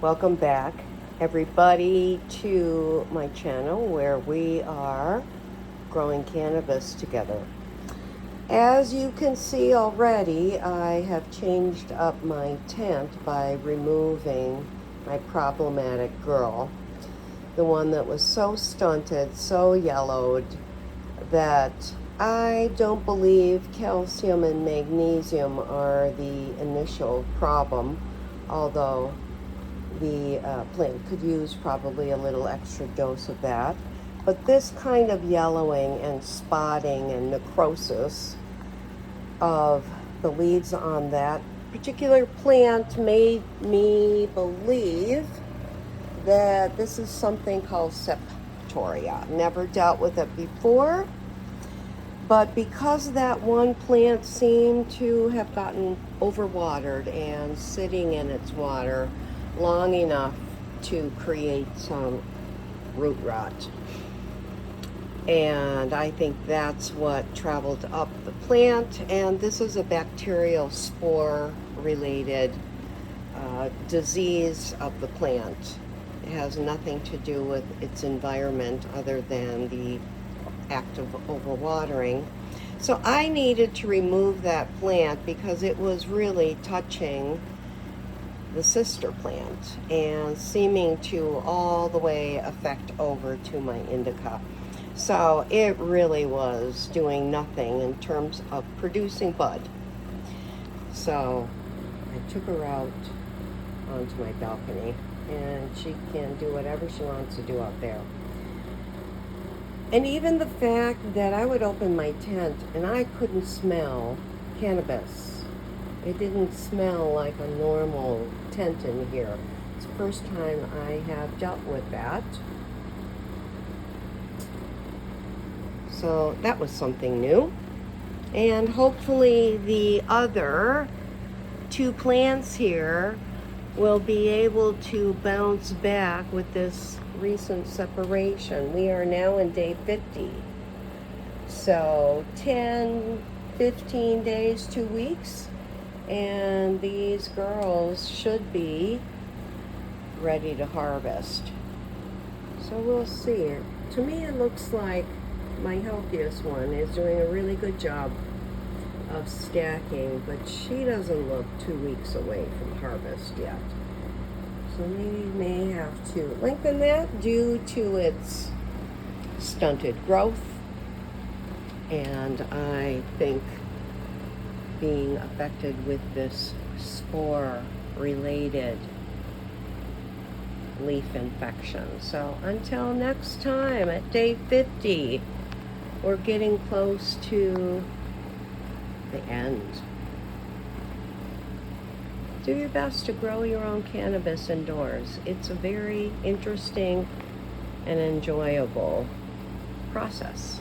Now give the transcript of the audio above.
Welcome back, everybody, to my channel where we are growing cannabis together. As you can see already, I have changed up my tent by removing my problematic girl, the one that was so stunted, so yellowed, that I don't believe calcium and magnesium are the initial problem, although the plant could use probably a little extra dose of that. But this kind of yellowing and spotting and necrosis of the leaves on that particular plant made me believe that this is something called Septoria. Never dealt with it before, but because that one plant seemed to have gotten overwatered and sitting in its water long enough to create some root rot. And I think that's what traveled up the plant. And this is a bacterial spore related disease of the plant. It has nothing to do with its environment other than the act of overwatering. So I needed to remove that plant because it was really touching the sister plant and seeming to all the way affect over to my indica. So it really was doing nothing in terms of producing bud. So I took her out onto my balcony and she can do whatever she wants to do out there. And even the fact that I would open my tent and I couldn't smell cannabis. It didn't smell like a normal tent in here. It's the first time I have dealt with that. So that was something new. And hopefully the other two plants here will be able to bounce back with this recent separation. We are now in day 50. So 10, 15 days, 2 weeks. And these girls should be ready to harvest. So we'll see. To me, it looks like my healthiest one is doing a really good job of stacking, but she doesn't look 2 weeks away from harvest yet. So we may have to lengthen that due to its stunted growth. And I think being affected with this spore related leaf infection. So until next time at day 50, we're getting close to the end. Do your best to grow your own cannabis indoors. It's a very interesting and enjoyable process.